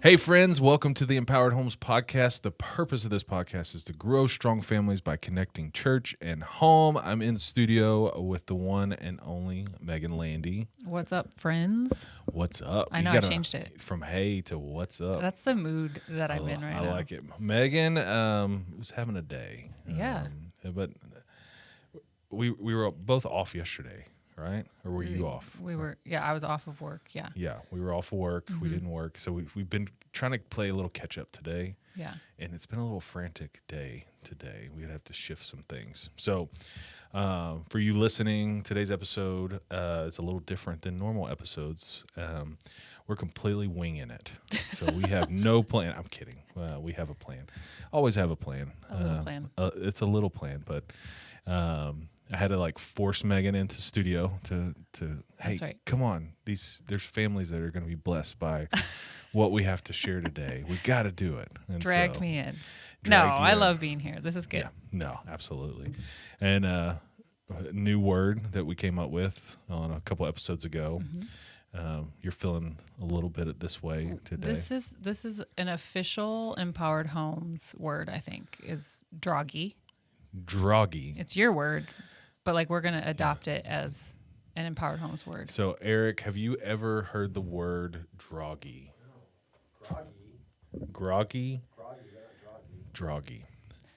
Hey friends, welcome to the Empowered Homes Podcast. The purpose of this podcast is to grow strong families by connecting church and home. I'm in the studio with the one and only Megan Landy. What's up, friends? What's up? I know I changed it. From hey to what's up. That's the mood that I'm in right now. I like it. Megan was having a day. Yeah. But we were both off yesterday, right? Or were you off? We were, I was off of work, yeah. Yeah, we were off of work. Mm-hmm. We didn't work. So we've been trying to play a little catch up today. Yeah. And it's been a little frantic day today. We'd have to shift some things. So for you listening, today's episode is a little different than normal episodes. We're completely winging it. So we have no plan. I'm kidding. We have a plan. Always have a plan. A little plan. It's a little plan, but I had to force Megan into studio to hey, right. Come on. There's families that are going to be blessed by what we have to share today. We got to do it. And Dragged me in. No, I love being here. This is good. Yeah, no, absolutely. And a new word that we came up with on a couple episodes ago. Mm-hmm. You're feeling a little bit this way today. This is an official Empowered Homes word, I think, is Droggy. Droggy. It's your word, but we're going to adopt it as an Empowered Homes word. So, Eric, have you ever heard the word droggy? Groggy? Droggy.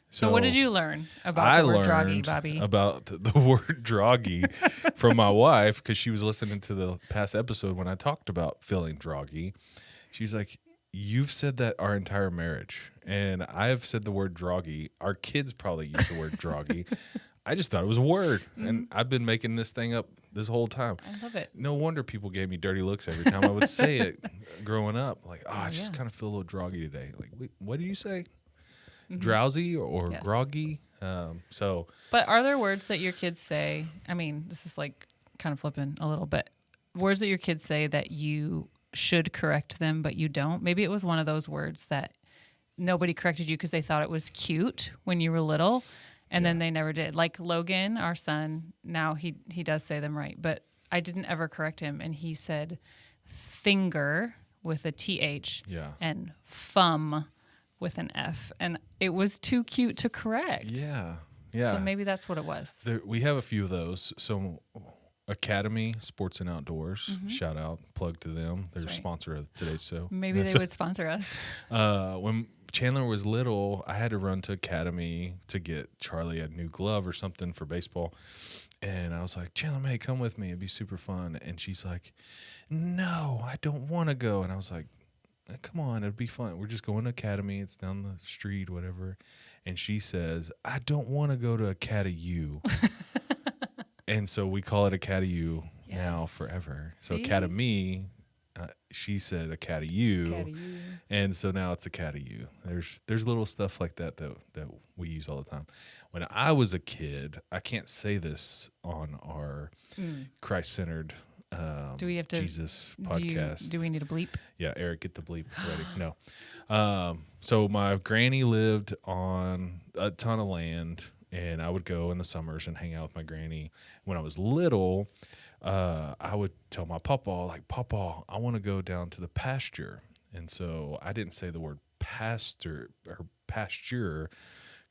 So what did you learn about the word droggy, Bobby? About the word droggy from my wife because she was listening to the past episode when I talked about feeling droggy. She's like, you've said that our entire marriage, and I have said the word droggy. Our kids probably use the word droggy. I just thought it was a word, and I've been making this thing up this whole time. I love it. No wonder people gave me dirty looks every time I would say it growing up. I just kind of feel a little droggy today. Wait, what do you say? Mm-hmm. Drowsy or yes. groggy? But are there words that your kids say? I mean, this is kind of flipping a little bit. Words that your kids say that you should correct them, but you don't. Maybe it was one of those words that nobody corrected you because they thought it was cute when you were little, and then they never did. Like Logan, our son, now he does say them right, but I didn't ever correct him, and he said finger with a TH and fum with an F, and it was too cute to correct. Yeah. So maybe that's what it was. We have a few of those. So Academy Sports and Outdoors, shout out, plug to them. They're a sponsor of today's show. Maybe they would sponsor us. When Chandler was little, I had to run to Academy to get Charlie a new glove or something for baseball. And I was like, Chandler, hey, come with me. It'd be super fun. And she's like, no, I don't want to go. And I was like, come on, it'd be fun. We're just going to Academy. It's down the street, whatever. And she says, I don't want to go to Academy. And so we call it Academy now forever. So Academy, she said Academy. And so now it's Academy. There's little stuff like that we use all the time. When I was a kid, I can't say this on our Christ-centered do we have to, Jesus podcast. Do we need a bleep? Yeah, Eric, get the bleep ready. No. So my granny lived on a ton of land, and I would go in the summers and hang out with my granny. When I was little, I would tell my papa, Papa, I want to go down to the pasture. And so I didn't say the word pasture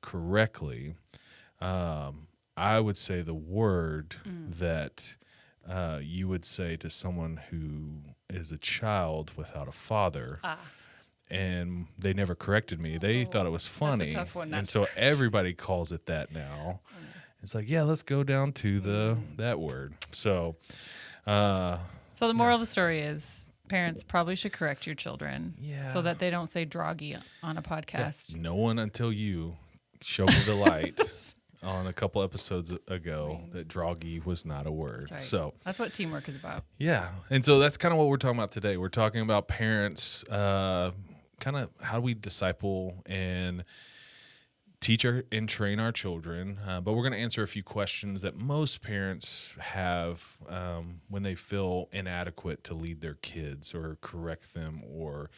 correctly. I would say the word that you would say to someone who is a child without a father. And they never corrected me. They thought it was funny. That's a tough one. And so everybody calls it that now. It's like, yeah, let's go down to that word. So the moral of the story is parents probably should correct your children so that they don't say droggy on a podcast. Yeah, no one until you showed me the light on a couple episodes ago that droggy was not a word. That's right. So that's what teamwork is about. Yeah. And so that's kind of what we're talking about today. We're talking about parents, kind of how we disciple and teach and train our children. But we're going to answer a few questions that most parents have when they feel inadequate to lead their kids or correct them or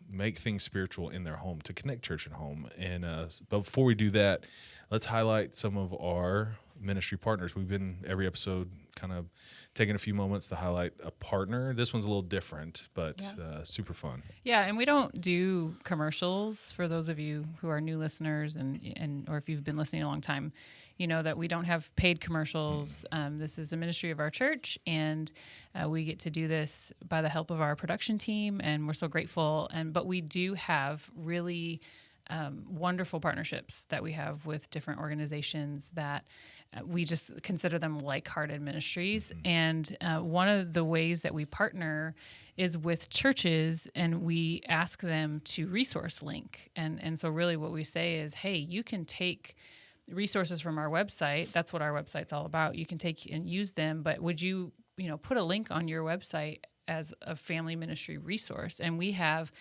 make things spiritual in their home, to connect church and home. And but before we do that, let's highlight some of our ministry partners. We've been every episode kind of taking a few moments to highlight a partner. This one's a little different, but super fun. Yeah, and we don't do commercials for those of you who are new listeners and or if you've been listening a long time, you know that we don't have paid commercials. This is a ministry of our church, and we get to do this by the help of our production team, and we're so grateful. But we do have really wonderful partnerships that we have with different organizations that we just consider them like-hearted ministries. And one of the ways that we partner is with churches, and we ask them to resource link. And so really what we say is, hey, you can take resources from our website. That's what our website's all about. You can take and use them, but would you put a link on your website as a family ministry resource? And we have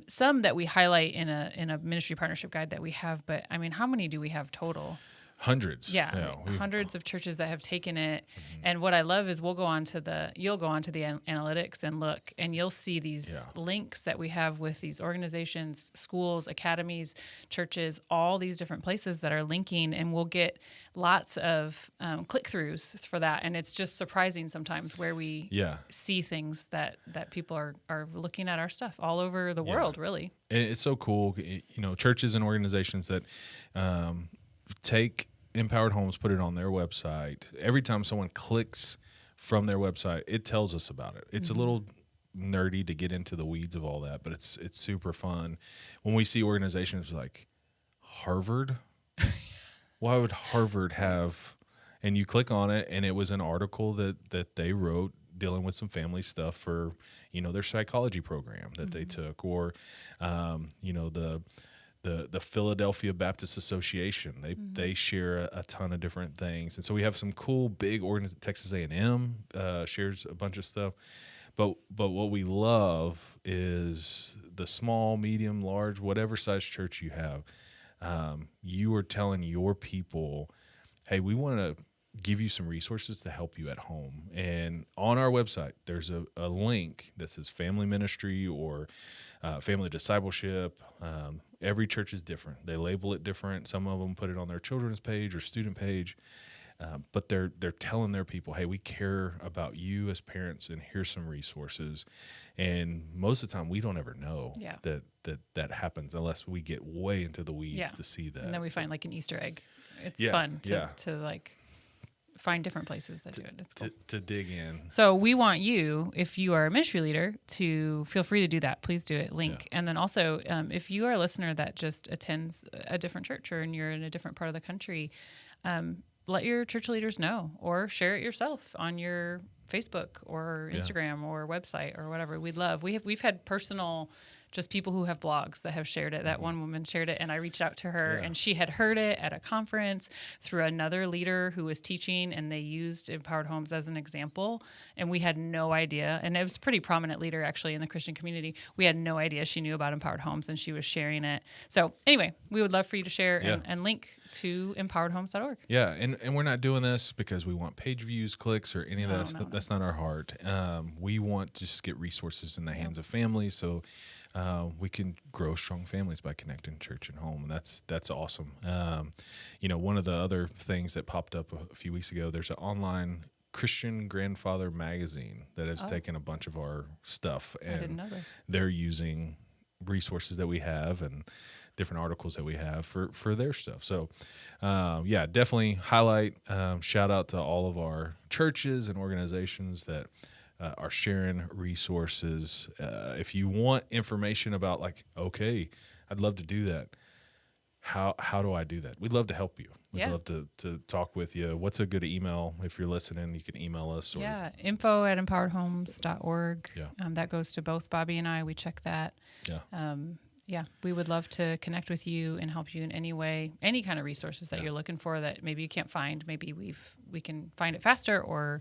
some that we highlight in a ministry partnership guide that we have, but I mean, how many do we have total? Hundreds. Yeah, hundreds of churches that have taken it. And what I love is you'll go onto the analytics and look, and you'll see these links that we have with these organizations, schools, academies, churches, all these different places that are linking, and we'll get lots of click-throughs for that. And it's just surprising sometimes where we see things that people are looking at our stuff all over the world, really. It's so cool. Churches and organizations that take Empowered Homes, put it on their website. Every time someone clicks from their website, it tells us about it. It's a little nerdy to get into the weeds of all that, but it's super fun. When we see organizations like Harvard, why would Harvard have, and you click on it, and it was an article that they wrote dealing with some family stuff for, their psychology program that they took, or, the Philadelphia Baptist Association. They share a ton of different things. And so we have some cool big organizations. Texas A&M shares a bunch of stuff. But what we love is the small, medium, large, whatever size church you have, you are telling your people, hey, we want to give you some resources to help you at home. And on our website, there's a link that says family ministry or family discipleship. Every church is different. They label it different. Some of them put it on their children's page or student page. But they're telling their people, hey, we care about you as parents, and here's some resources. And most of the time, we don't ever know that happens unless we get way into the weeds to see that. And then we find like an Easter egg. It's fun to like find different places that do it. It's cool. To dig in. So we want you, if you are a ministry leader, to feel free to do that. Please do it. Link. And then also, if you are a listener that just attends a different church, or and you're in a different part of the country, let your church leaders know, or share it yourself on your Facebook or Instagram or website or whatever. We've had personal, just people who have blogs that have shared it. That one woman shared it, and I reached out to her, and she had heard it at a conference through another leader who was teaching, and they used Empowered Homes as an example, and we had no idea. And it was a pretty prominent leader actually in the Christian community. We had no idea she knew about Empowered Homes, and she was sharing it. So anyway, we would love for you to share and link to empoweredhomes.org. Yeah, and we're not doing this because we want page views, clicks, or any of that. No. That's not our heart. We want to just get resources in the hands of families, so we can grow strong families by connecting church and home, and that's awesome. One of the other things that popped up a few weeks ago, there's an online Christian Grandfather magazine that has taken a bunch of our stuff, and I didn't know this. They're using resources that we have and different articles that we have for their stuff. So, definitely highlight, shout out to all of our churches and organizations that are sharing resources. If you want information about okay, I'd love to do that. How do I do that? We'd love to help you. We'd love to talk with you. What's a good email? If you're listening, you can email us. info@empoweredhomes.org. Yeah. That goes to both Bobby and I. We check that. Yeah. We would love to connect with you and help you in any way, any kind of resources that you're looking for that maybe you can't find. Maybe we can find it faster, or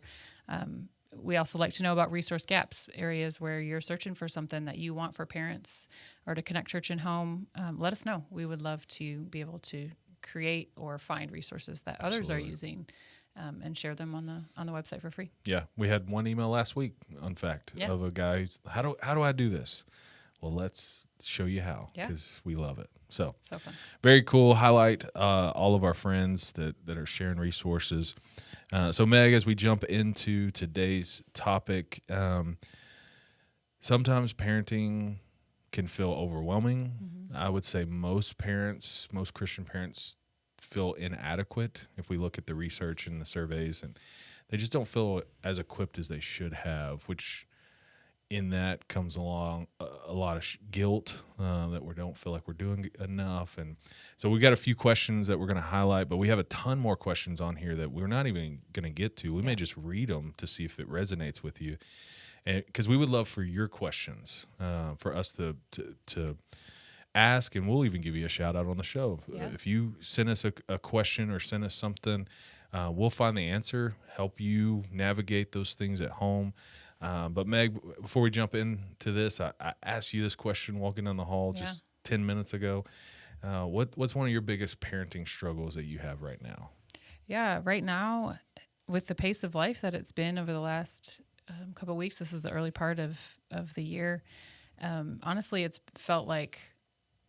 we also like to know about resource gaps, areas where you're searching for something that you want for parents or to connect church and home. Let us know. We would love to be able to create or find resources that others are using and share them on the website for free. Yeah, we had one email last week, in fact, of a guy who's, how do I do this? well, let's show you how, because we love it. So fun. Very cool. Highlight all of our friends that are sharing resources. So Meg, as we jump into today's topic, sometimes parenting can feel overwhelming. Mm-hmm. I would say most Christian parents feel inadequate if we look at the research and the surveys, and they just don't feel as equipped as they should have, which in that comes along a lot of guilt that we don't feel like we're doing enough. And so we got a few questions that we're going to highlight, but we have a ton more questions on here that we're not even going to get to. We may just read them to see if it resonates with you, because we would love for your questions for us to ask, and we'll even give you a shout out on the show. If you send us a question or send us something, we'll find the answer, help you navigate those things at home. But Meg, before we jump into this, I asked you this question walking down the hall just 10 minutes ago. What's one of your biggest parenting struggles that you have right now? Yeah, right now, with the pace of life that it's been over the last couple of weeks, this is the early part of the year. Honestly, it's felt like,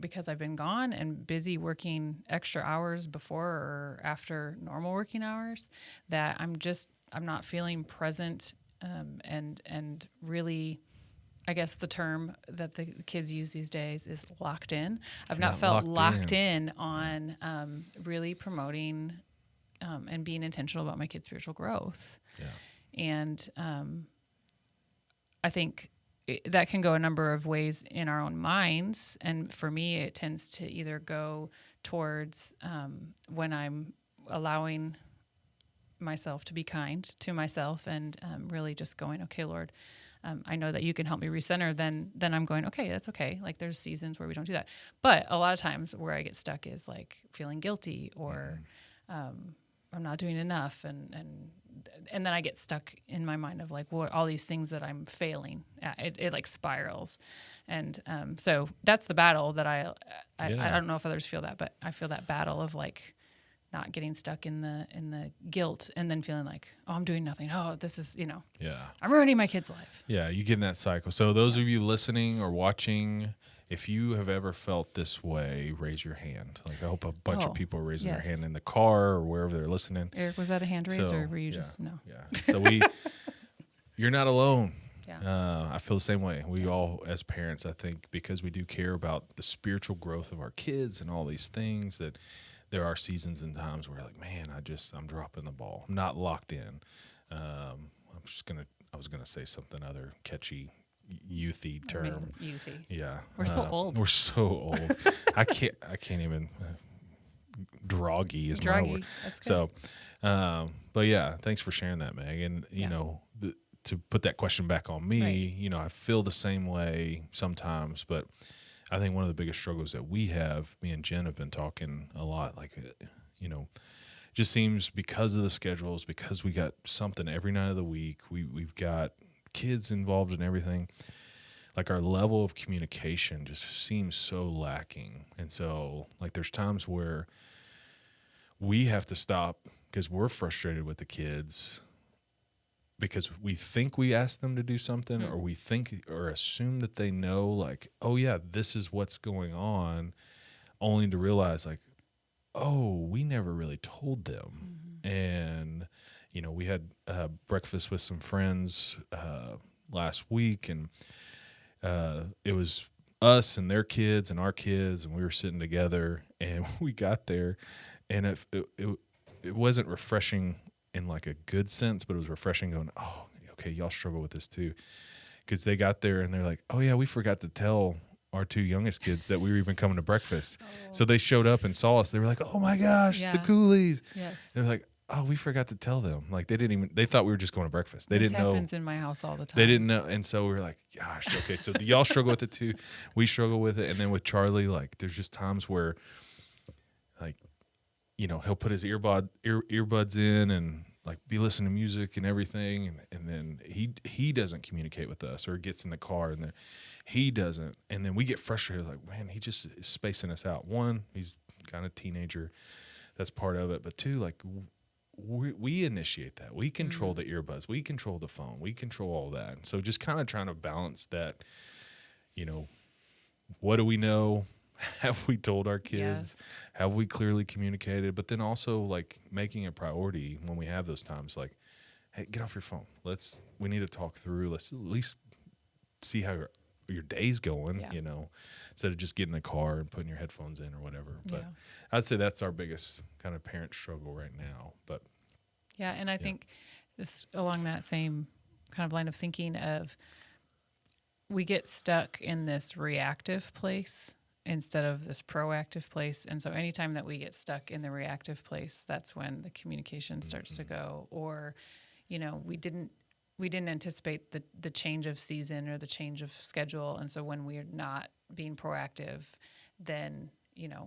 because I've been gone and busy working extra hours before or after normal working hours, that I'm not feeling present. And really, I guess the term that the kids use these days is locked in. I've not felt locked in on really promoting and being intentional about my kids' spiritual growth. Yeah. And I think that can go a number of ways in our own minds. And for me, it tends to either go towards when I'm allowing myself to be kind to myself and really just going, okay, Lord, I know that you can help me recenter. Then I'm going, okay, that's okay. Like, there's seasons where we don't do that. But a lot of times where I get stuck is like feeling guilty or I'm not doing enough. And then I get stuck in my mind of like, what all these things that I'm failing at. It like spirals. And so that's the battle that I don't know if others feel that, but I feel that battle of like, not getting stuck in the guilt and then feeling like, oh, I'm doing nothing. Oh, this is, I'm ruining my kid's life. Yeah, you get in that cycle. So those of you listening or watching, if you have ever felt this way, raise your hand. Like, I hope a bunch of people are raising their hand in the car or wherever they're listening. Eric, was that a hand raise or were you just, no? Yeah. So you're not alone. Yeah. I feel the same way. We all, as parents, I think, because we do care about the spiritual growth of our kids and all these things, that there are seasons and times where like, man, I'm dropping the ball. I'm not locked in. I was gonna say something other catchy, youthy term. Youthy. Yeah. We're so old. We're so old. I can't even. Droggy is my word. That's good. So, but yeah, thanks for sharing that, Meg. And you know, to put that question back on me, I feel the same way sometimes, but I think one of the biggest struggles that we have, me and Jen have been talking a lot, like, just seems because of the schedules, because we got something every night of the week, we've got kids involved in everything, like our level of communication just seems so lacking. And so, like, there's times where we have to stop because we're frustrated with the kids because we think we asked them to do something, or we think or assume that they know, like, oh yeah, this is what's going on, only to realize like, oh, we never really told them. And, we had breakfast with some friends last week, and it was us and their kids and our kids, and we were sitting together, and we got there, and it wasn't refreshing in like a good sense, but it was refreshing going, oh, okay, y'all struggle with this too. Because they got there and they're like, oh yeah, we forgot to tell our two youngest kids that we were even coming to breakfast. So they showed up and saw us. They were like, oh my gosh, the Coolies. Yes. They're like, oh, we forgot to tell them. Like, they thought we were just going to breakfast. They didn't know. This happens in my house all the time. They didn't know. And so we were like, gosh, okay. So y'all struggle with it too. We struggle with it. And then with Charlie, like, there's just times where, like, he'll put his earbuds in and like be listening to music and everything, and then he doesn't communicate with us, or gets in the car and then he doesn't, and then we get frustrated, like, man, he just is spacing us out. One, he's kind of teenager, that's part of it, but two, like, we initiate that, we control the earbuds, we control the phone, we control all that, and so just kind of trying to balance that, what do we know? Have we told our kids? Yes. Have we clearly communicated? But then also like making a priority when we have those times, like, hey, get off your phone. We need to talk through. Let's at least see how your day's going, Yeah. instead of just getting in the car and putting your headphones in or whatever. But Yeah. I'd say that's our biggest kind of parent struggle right now. But Yeah, and I think just along that same kind of line of thinking of we get stuck in this reactive place instead of this proactive place. And so anytime that we get stuck in the reactive place, that's when the communication starts to go, or, we didn't anticipate the change of season or the change of schedule. And so when we're not being proactive, then,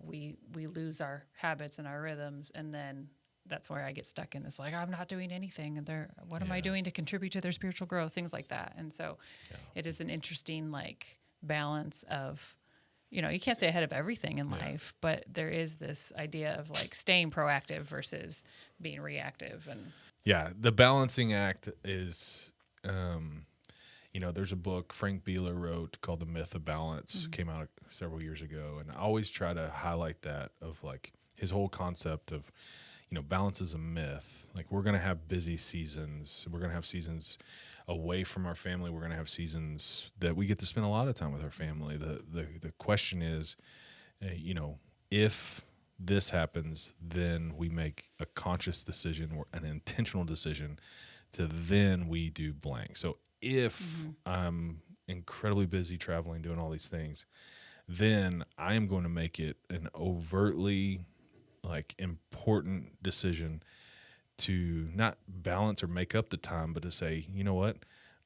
we lose our habits and our rhythms. And then that's where I get stuck in this, like, I'm not doing anything. And what am I doing to contribute to their spiritual growth? Things like that. And so it is an interesting, like, balance of, you can't stay ahead of everything in life, but there is this idea of like staying proactive versus being reactive. And the balancing act is, there's a book Frank Beeler wrote called The Myth of Balance, came out several years ago. And I always try to highlight that of like his whole concept of, balance is a myth. Like, we're going to have busy seasons. We're going to have seasons away from our family. We're going to have seasons that we get to spend a lot of time with our family. The question is, if this happens, then we make a conscious decision or an intentional decision to then we do blank. So if I'm incredibly busy traveling, doing all these things, then I am going to make it an overtly like important decision to not balance or make up the time, but to say, you know what,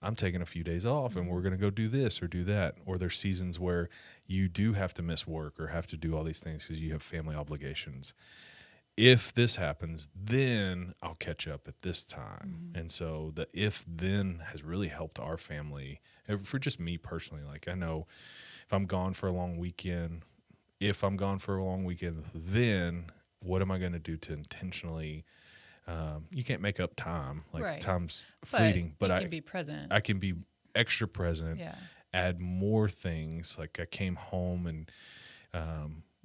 I'm taking a few days off and we're going to go do this or do that. Or there's seasons where you do have to miss work or have to do all these things because you have family obligations. If this happens, then I'll catch up at this time. And so the if then has really helped our family. For just me personally, like, I know if I'm gone for a long weekend, then what am I going to do to intentionally, you can't make up time, like time's fleeting, but I can be present. I can be extra present, add more things. Like, I came home and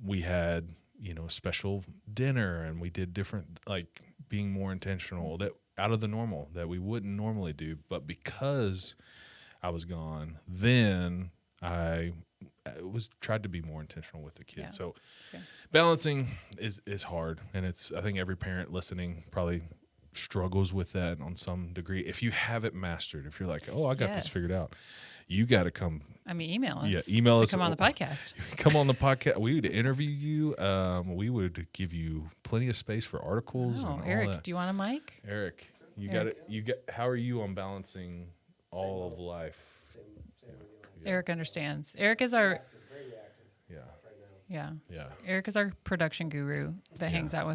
we had, a special dinner and we did different, like, being more intentional, that out of the normal that we wouldn't normally do. But because I was gone, then I tried to be more intentional with the kids. So balancing is hard. And I think every parent listening probably struggles with that on some degree. If you have it mastered, if you're like, oh, I got this figured out, you got to come. Email us. Yeah, email us. Come on the podcast. Come on the podcast. We would interview you. We would give you plenty of space for articles. Oh, and Eric, all that. do you want a mic? Eric, you got it. How are you on balancing all of life? Eric understands. Eric is our Yeah. Eric is our production guru that hangs out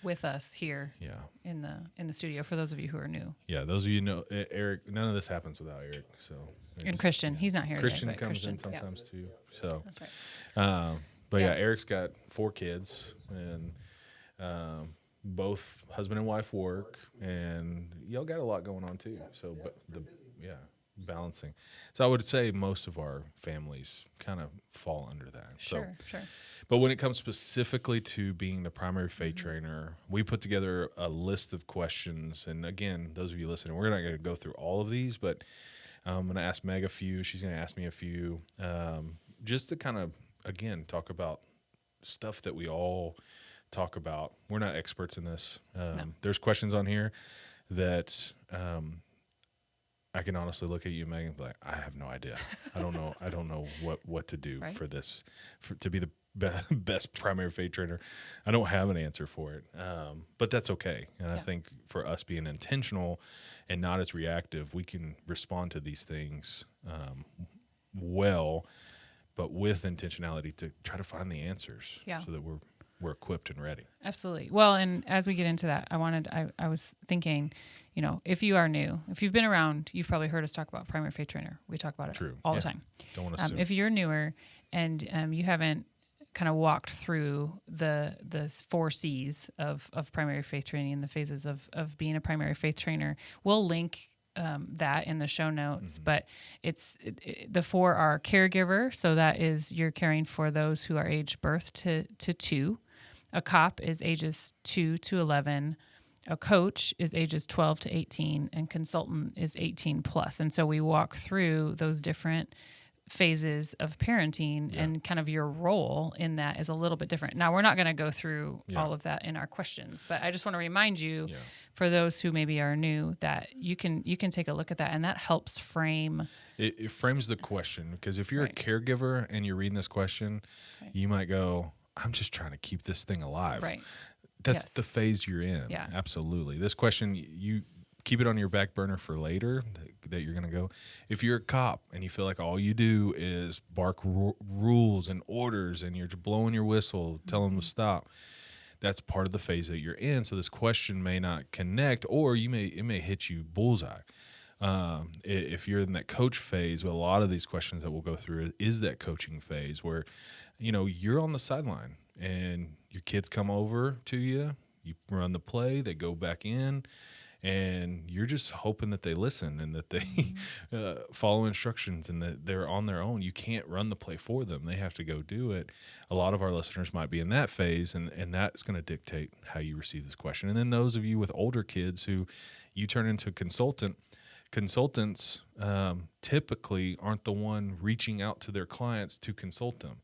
with us here Yeah. in the studio, for those of you who are new. Yeah, those of you know Eric, none of this happens without Eric. So And Christian, he's not here Christian today, but comes Christian, in sometimes too. So that's right. but Eric's got 4 kids and both husband and wife work, and y'all got a lot going on too. So but balancing. So I would say most of our families kind of fall under that. Sure. But when it comes specifically to being the primary faith trainer, we put together a list of questions. And again, those of you listening, we're not going to go through all of these, but I'm going to ask Meg a few. She's going to ask me a few, just to kind of, again, talk about stuff that we all talk about. We're not experts in this. No. There's questions on here that I can honestly look at you, Megan, and be like, I have no idea. I don't know what to do for this, to be the best primary faith trainer. I don't have an answer for it, but that's okay. And I think for us being intentional and not as reactive, we can respond to these things well, but with intentionality to try to find the answers so that we're equipped and ready. Absolutely. Well, and as we get into that, I was thinking, if you are new, if you've been around, you've probably heard us talk about primary faith trainer. We talk about it all the time. Don't want to assume. If you're newer and you haven't kind of walked through the 4 C's of primary faith training and the phases of being a primary faith trainer, we'll link that in the show notes, but the 4 are caregiver. So that is, you're caring for those who are aged birth to 2. A cop is ages 2 to 11. A coach is ages 12 to 18, and consultant is 18 plus. And so we walk through those different phases of parenting, and kind of your role in that is a little bit different. Now, we're not going to go through all of that in our questions, but I just want to remind you, for those who maybe are new, that you can take a look at that, and that helps frame. It frames the question, because if you're a caregiver and you're reading this question, you might go, I'm just trying to keep this thing alive. Right. That's the phase you're in. Yeah. Absolutely. This question, you keep it on your back burner for later, that you're going to go. If you're a cop and you feel like all you do is bark rules and orders and you're blowing your whistle, telling them to stop, that's part of the phase that you're in. So this question may not connect, or it may hit you bullseye. If you're in that coach phase, a lot of these questions that we'll go through is that coaching phase where, you're on the sideline and your kids come over to you, you run the play, they go back in, and you're just hoping that they listen and that they follow instructions and that they're on their own. You can't run the play for them. They have to go do it. A lot of our listeners might be in that phase, and that's going to dictate how you receive this question. And then those of you with older kids who you turn into a consultant, consultants typically aren't the one reaching out to their clients to consult them.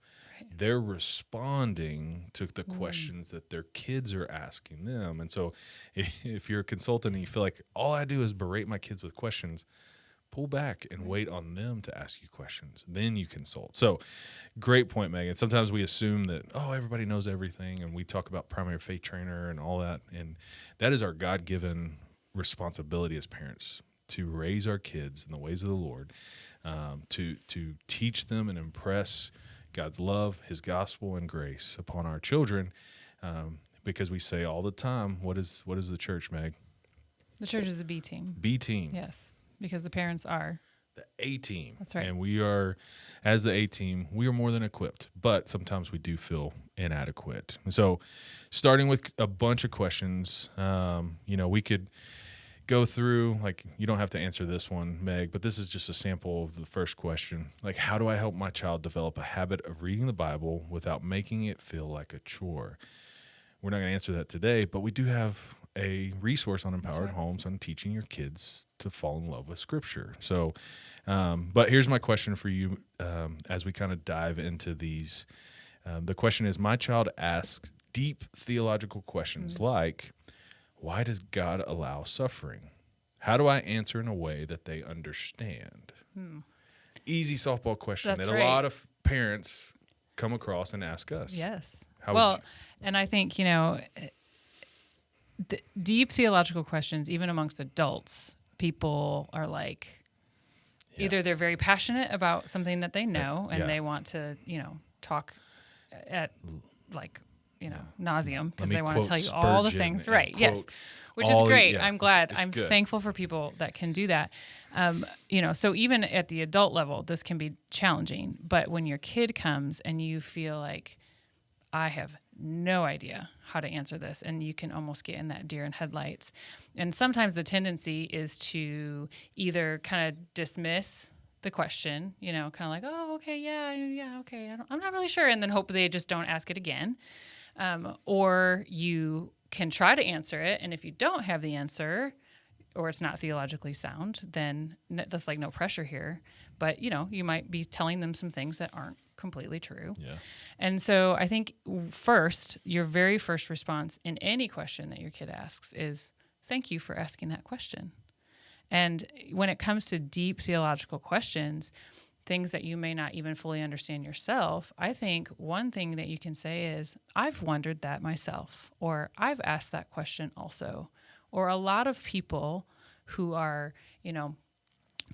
They're responding to the questions that their kids are asking them. And so if you're a consultant and you feel like all I do is berate my kids with questions, pull back and wait on them to ask you questions. Then you consult. So great point, Megan. Sometimes we assume that, everybody knows everything, and we talk about primary faith trainer and all that. And that is our God-given responsibility as parents, to raise our kids in the ways of the Lord, to teach them and impress God's love, his gospel, and grace upon our children, because we say all the time, what is the church, Meg? The church is a B team. B team. Yes, because the parents are the A team. That's right. And we are, as the A team, we are more than equipped, but sometimes we do feel inadequate. So starting with a bunch of questions, we could go through, like, you don't have to answer this one, Meg, but this is just a sample of the first question. Like, how do I help my child develop a habit of reading the Bible without making it feel like a chore? We're not going to answer that today, but we do have a resource on Empowered Homes on teaching your kids to fall in love with Scripture. So, but here's my question for you as we kind of dive into these. The question is, my child asks deep theological questions like, why does God allow suffering? How do I answer in a way that they understand? Easy softball question that a lot of parents come across and ask us. Yes. And I think, deep theological questions, even amongst adults, people are like, either they're very passionate about something that they know and they want to, talk at nauseum, because they want to tell you all the things. Right. Yes. Which is great. I'm glad. I'm thankful for people that can do that. So even at the adult level, this can be challenging. But when your kid comes and you feel like, I have no idea how to answer this, and you can almost get in that deer in headlights. And sometimes the tendency is to either kind of dismiss the question, kind of like, oh, okay, yeah, okay, I'm not really sure, and then hope they just don't ask it again. Or you can try to answer it, and if you don't have the answer, or it's not theologically sound, then that's like no pressure here. But, you might be telling them some things that aren't completely true. Yeah. And so I think your very first response in any question that your kid asks is, thank you for asking that question. And when it comes to deep theological questions, things that you may not even fully understand yourself, I think one thing that you can say is, I've wondered that myself, or I've asked that question also. Or a lot of people who are,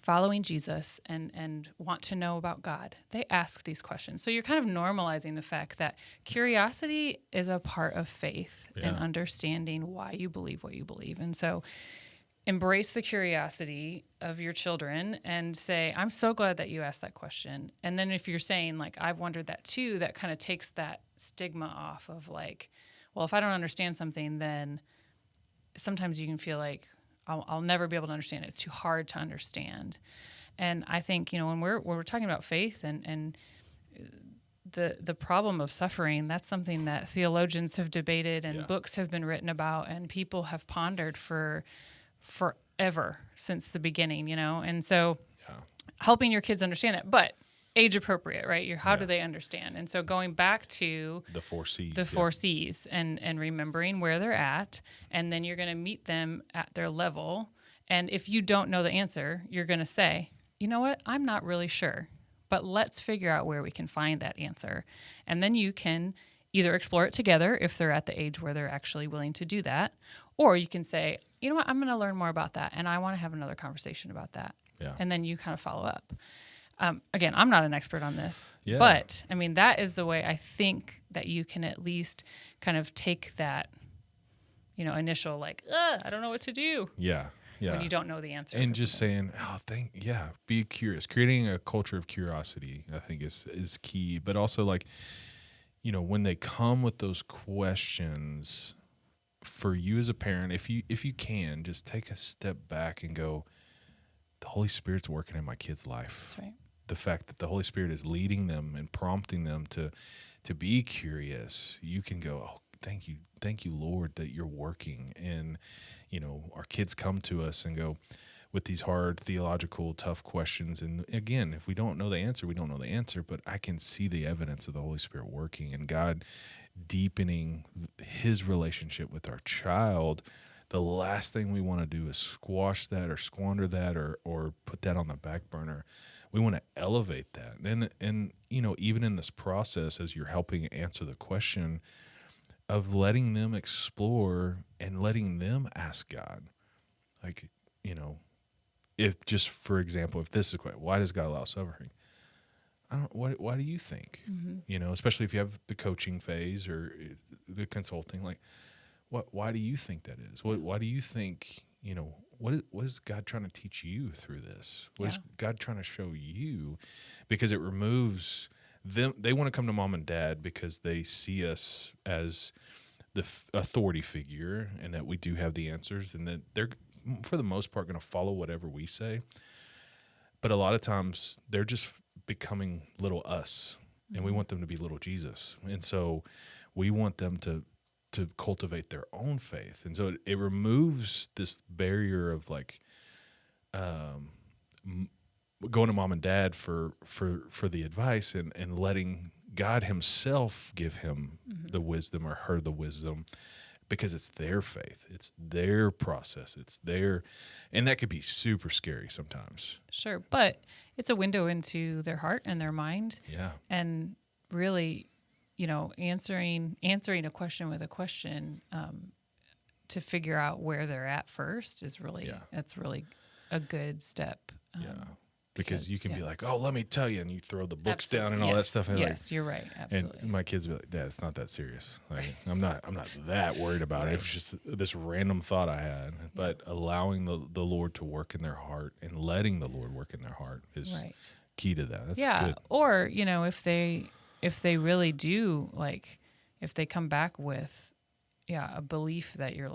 following Jesus and want to know about God, they ask these questions. So you're kind of normalizing the fact that curiosity is a part of faith and understanding why you believe what you believe. And so embrace the curiosity of your children and say, I'm so glad that you asked that question. And then if you're saying, like, I've wondered that too, that kind of takes that stigma off of like, well, if I don't understand something, then sometimes you can feel like I'll never be able to understand it. It's too hard to understand. And I think, when we're talking about faith and the problem of suffering, that's something that theologians have debated and books have been written about and people have pondered for forever since the beginning, And so helping your kids understand that, but age appropriate, right? How do they understand? And so going back to the 4 C's. The 4 C's and remembering where they're at, and then you're going to meet them at their level. And if you don't know the answer, you're going to say, you know what? I'm not really sure, but let's figure out where we can find that answer. And then you can either explore it together if they're at the age where they're actually willing to do that, or you can say, you know what? I'm going to learn more about that, and I want to have another conversation about that. Yeah. And then you kind of follow up. Again, I'm not an expert on this, but I mean, that is the way I think that you can at least kind of take that, initial I don't know what to do. Yeah. When you don't know the answer. And just saying, be curious. Creating a culture of curiosity, I think is key. But also when they come with those questions, for you as a parent, if you can, just take a step back and go, the Holy Spirit's working in my kid's life. That's right. The fact that the Holy Spirit is leading them and prompting them to be curious, you can go, oh, thank you, Lord, that you're working. And, our kids come to us and go with these hard, theological, tough questions. And again, if we don't know the answer, we don't know the answer, but I can see the evidence of the Holy Spirit working and God deepening his relationship with our child. The last thing we want to do is squash that or squander that or put that on the back burner. We want to elevate that. And even in this process, as you're helping answer the question of letting them explore and letting them ask God, if just, for example, if this is why does God allow suffering? Why do you think? Mm-hmm. Especially if you have the coaching phase or the consulting, why do you think that is? Why do you think, what is God trying to teach you through this? What is God trying to show you? Because it removes them. They want to come to mom and dad because they see us as the authority figure and that we do have the answers and that they're, for the most part, going to follow whatever we say. But a lot of times they're just becoming little us, and we want them to be little Jesus. And so we want them to cultivate their own faith. And so it removes this barrier of going to mom and dad for the advice and letting God himself give him the wisdom or her the wisdom, because it's their faith. It's their process. It's and that could be super scary sometimes. Sure. But it's a window into their heart and their mind. Yeah. And really, answering a question with a question to figure out where they're at first is really, that's really a good step. Because you can be like, oh, let me tell you, and you throw the books down and all that stuff. And you're right. Absolutely. And my kids be like, Dad, it's not that serious. I'm not that worried about it. It was just this random thought I had. But allowing the Lord to work in their heart and letting the Lord work in their heart is key to that. That's good. Or, if they really do, if they come back with, a belief that you're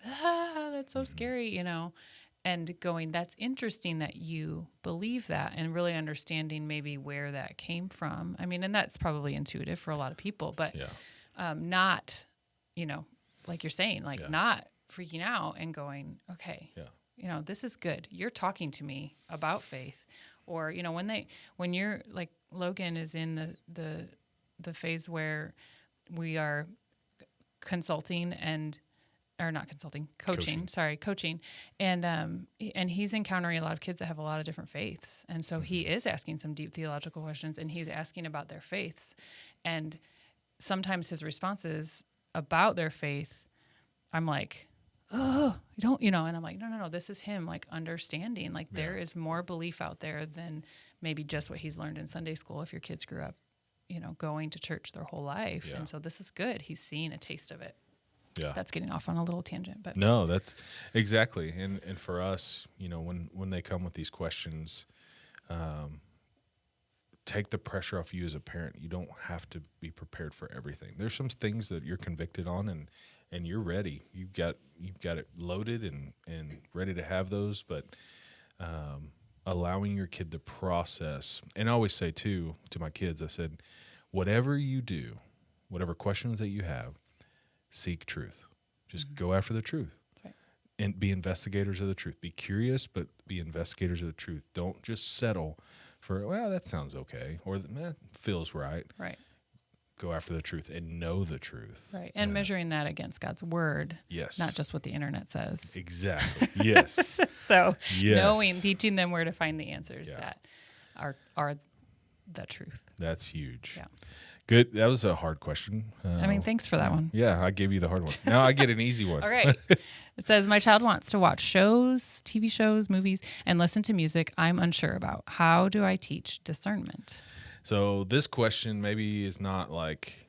that's so scary, and going, that's interesting that you believe that, and really understanding maybe where that came from. I mean, and that's probably intuitive for a lot of people, but not, like you're saying, not freaking out and going, okay, this is good. You're talking to me about faith. Or, when you're like Logan is in the phase where we are coaching. And he's encountering a lot of kids that have a lot of different faiths. And so he is asking some deep theological questions, and he's asking about their faiths. And sometimes his responses about their faith, I'm like, oh, you don't, and I'm like, no, this is him understanding, there is more belief out there than maybe just what he's learned in Sunday school. If your kids grew up, going to church their whole life. Yeah. And so this is good. He's seeing a taste of it. Yeah. That's getting off on a little tangent, but no, that's exactly. And for us, when they come with these questions, take the pressure off you as a parent. You don't have to be prepared for everything. There's some things that you're convicted on, and you're ready. You've got it loaded and ready to have those, but allowing your kid to process. And I always say too to my kids, I said, whatever you do, whatever questions that you have, seek truth. Just go after the truth. Right. And be investigators of the truth. Be curious, but be investigators of the truth. Don't just settle for, well, that sounds okay, or that feels right. Right. Go after the truth and know the truth. Right. And measuring that against God's word. Yes. Not just what the internet says. Exactly. Yes. So yes. teaching them where to find the answers that are the truth. That's huge. Yeah. Good. That was a hard question. I mean, thanks for that one. Yeah, I gave you the hard one. Now I get an easy one. All right. It says, my child wants to watch shows, TV shows, movies, and listen to music I'm unsure about. How do I teach discernment? So this question maybe is not like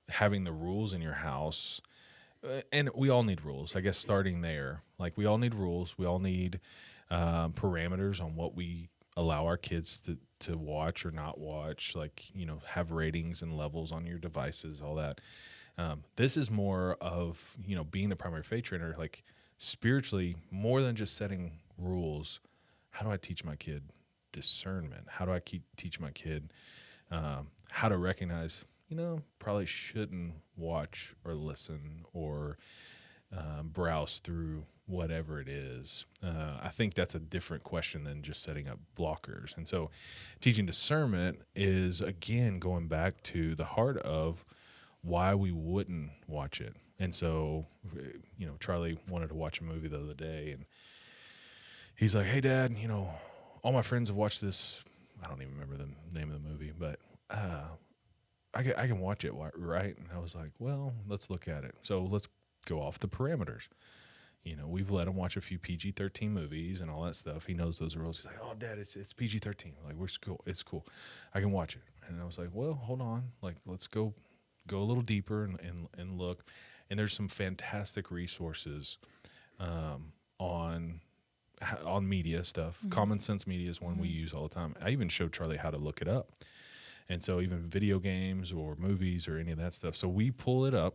having the rules in your house. And we all need rules, I guess, starting there. Like, we all need rules. We all need parameters on what we allow our kids to watch or not watch, like, have ratings and levels on your devices, all that. This is more of, being the primary faith trainer, like spiritually, more than just setting rules. How do I teach my kid discernment? How do I teach my kid how to recognize, probably shouldn't watch or listen or browse through whatever it is. I think that's a different question than just setting up blockers. And so teaching discernment is, again, going back to the heart of why we wouldn't watch it. And so, Charlie wanted to watch a movie the other day, and he's like, hey, Dad, all my friends have watched this. I don't even remember the name of the movie, but I can watch it, right? And I was like, well, let's look at it. So let's go off the parameters. We've let him watch a few PG-13 movies and all that stuff. He knows those rules. He's like, oh, Dad, it's PG-13. Like, we're cool. It's cool. I can watch it. And I was like, well, hold on. Like, let's go a little deeper and look. And there's some fantastic resources on media stuff. Mm-hmm. Common Sense Media is one we use all the time. I even showed Charlie how to look it up. And so even video games or movies or any of that stuff. So we pull it up,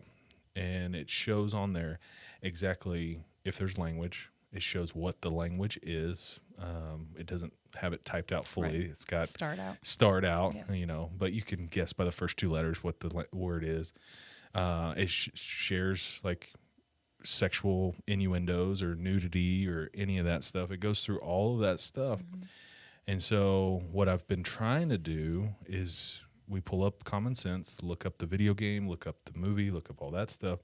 and it shows on there exactly if there's language. It shows what the language is. It doesn't have it typed out fully. Right. It's got start out, yes. But you can guess by the first two letters what the word is. It shares like sexual innuendos or nudity or any of that stuff. It goes through all of that stuff. Mm-hmm. And so what I've been trying to do is we pull up Common Sense, look up the video game, look up the movie, look up all that stuff.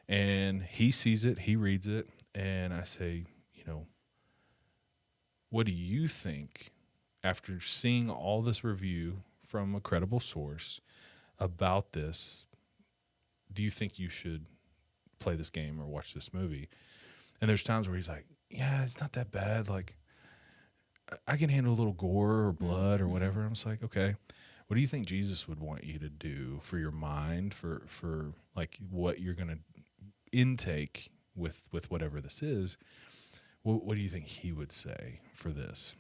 And he sees it, he reads it, and I say, what do you think, after seeing all this review from a credible source about this, do you think you should play this game or watch this movie? And there's times where he's like, yeah, it's not that bad. Like, I can handle a little gore or blood or whatever. I'm just like, okay, what do you think Jesus would want you to do for your mind, for like what you're going to intake with whatever this is? What do you think he would say for this?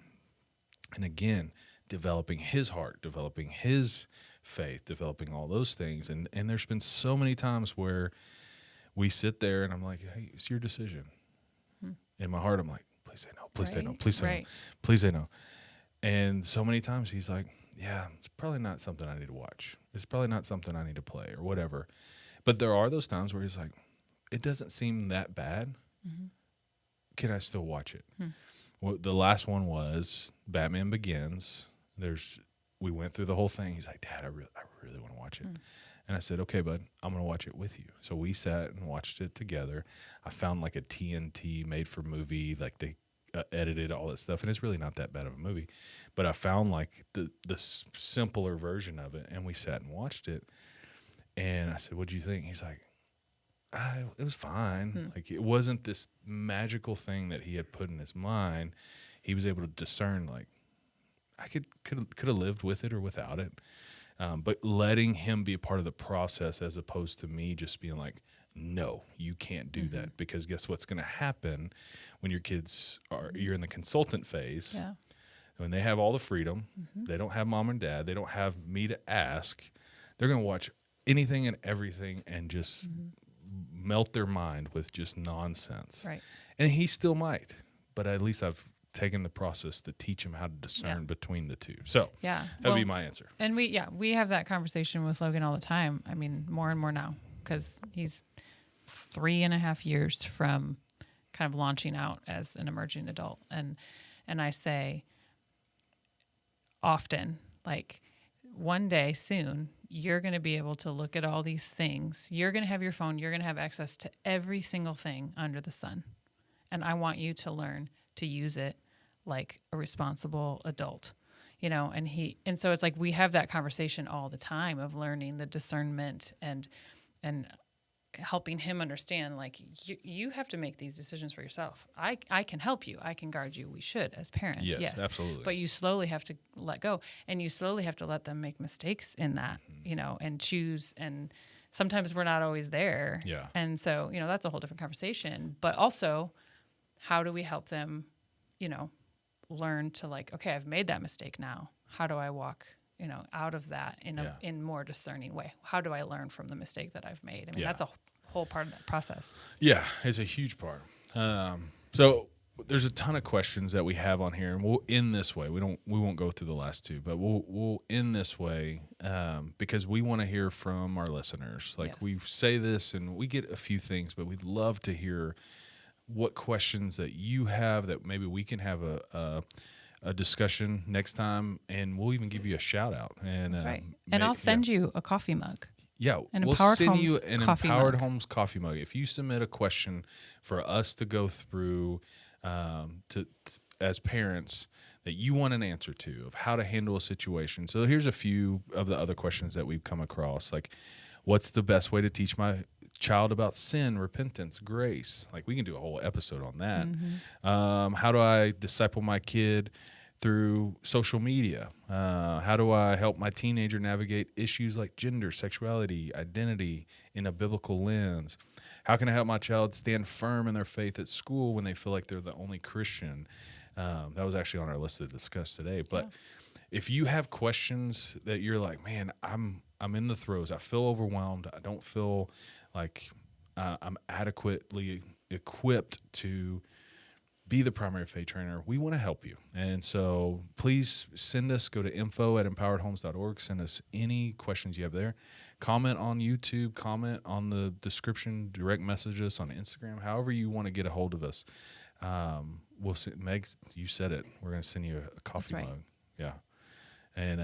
And again, developing his heart, developing his faith, developing all those things. And there's been so many times where we sit there and I'm like, hey, it's your decision. In my heart, I'm like, please say no, please say no, please say no, please say no. And so many times he's like, yeah, it's probably not something I need to watch. It's probably not something I need to play or whatever. But there are those times where he's like, it doesn't seem that bad. Mm-hmm. Can I still watch it? Well, the last one was Batman Begins. We went through the whole thing. He's like, Dad, I really want to watch it. And I said, okay, bud, I'm going to watch it with you. So we sat and watched it together. I found like a TNT made for movie, like they edited all that stuff. And it's really not that bad of a movie. But I found like the simpler version of it. And we sat and watched it. And I said, what'd you think? He's like, it was fine. Like, it wasn't this magical thing that he had put in his mind. He was able to discern, like, I could have lived with it or without it. But letting him be a part of the process as opposed to me just being like, no, you can't do that. Because guess what's going to happen when your kids you're in the consultant phase. Yeah. When they have all the freedom, they don't have mom and dad, they don't have me to ask, they're going to watch anything and everything and just melt their mind with just nonsense. Right. And he still might, but at least I've taken the process to teach him how to discern between the two. So Yeah. that'd be my answer. And we have that conversation with Logan all the time. I mean, more and more now, because he's 3.5 years from kind of launching out as an emerging adult. And I say often, like, one day soon, you're going to be able to look at all these things. You're going to have your phone. You're going to have access to every single thing under the sun. And I want you to learn to use it like a responsible adult, and so it's like we have that conversation all the time of learning the discernment and helping him understand, like, you have to make these decisions for yourself. I can help you. I can guard you. We should as parents. Yes, absolutely. But you slowly have to let go, and you slowly have to let them make mistakes in that, and choose. And sometimes we're not always there. Yeah. And so, that's a whole different conversation. But also, how do we help them, learn to, like, okay, I've made that mistake now. How do I walk, out of that in more discerning way? How do I learn from the mistake that I've made? I mean, that's a whole part of that process. Yeah, it's a huge part. So there's a ton of questions that we have on here, and we'll end this way. We won't go through the last two, but we'll end this way because we want to hear from our listeners. Like, we say this and we get a few things, but we'd love to hear what questions that you have that maybe we can have a discussion next time, and we'll even give you a shout out. And that's right. And I'll send you a coffee mug. Yeah, we'll send you an Empowered Homes coffee mug. If you submit a question for us to go through as parents that you want an answer to, of how to handle a situation. So here's a few of the other questions that we've come across. Like, what's the best way to teach my child about sin, repentance, grace? Like, we can do a whole episode on that. Mm-hmm. How do I disciple my kid through social media? How do I help my teenager navigate issues like gender, sexuality, identity in a biblical lens? How can I help my child stand firm in their faith at school when they feel like they're the only Christian? That was actually on our list to discuss today. But if you have questions that you're like, man, I'm in the throes, I feel overwhelmed, I don't feel like I'm adequately equipped to be the primary faith trainer, we want to help you. And so please go to info@empoweredhomes.org. Send us any questions you have there. Comment on YouTube, comment on the description, direct message us on Instagram, however you want to get a hold of us. We'll send, Meg, you said it. We're going to send you a coffee mug. Yeah. And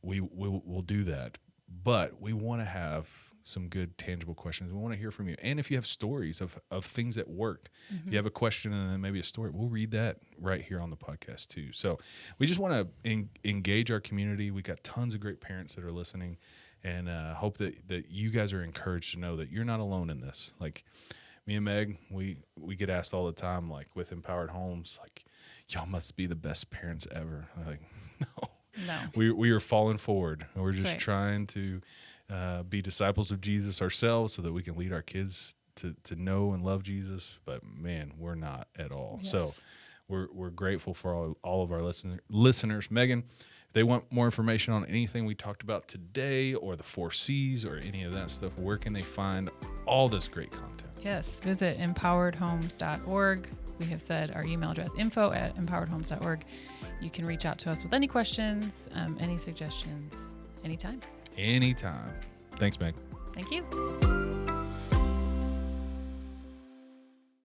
we'll do that. But we want to have some good, tangible questions. We want to hear from you. And if you have stories of things that worked, if you have a question and then maybe a story, we'll read that right here on the podcast too. So we just want to engage our community. We got tons of great parents that are listening, and hope that you guys are encouraged to know that you're not alone in this. Like, me and Meg, we get asked all the time, like, with Empowered Homes, like, y'all must be the best parents ever. I'm like, no. We are falling forward. We're just trying to be disciples of Jesus ourselves so that we can lead our kids to know and love Jesus. But man, we're not at all. Yes. So we're grateful for all of our listeners. Megan, if they want more information on anything we talked about today, or the 4 C's, or any of that stuff, where can they find all this great content? Yes, visit empoweredhomes.org. We have said our email address, info@empoweredhomes.org. You can reach out to us with any questions, any suggestions, anytime. Anytime. Thanks, Meg. Thank you.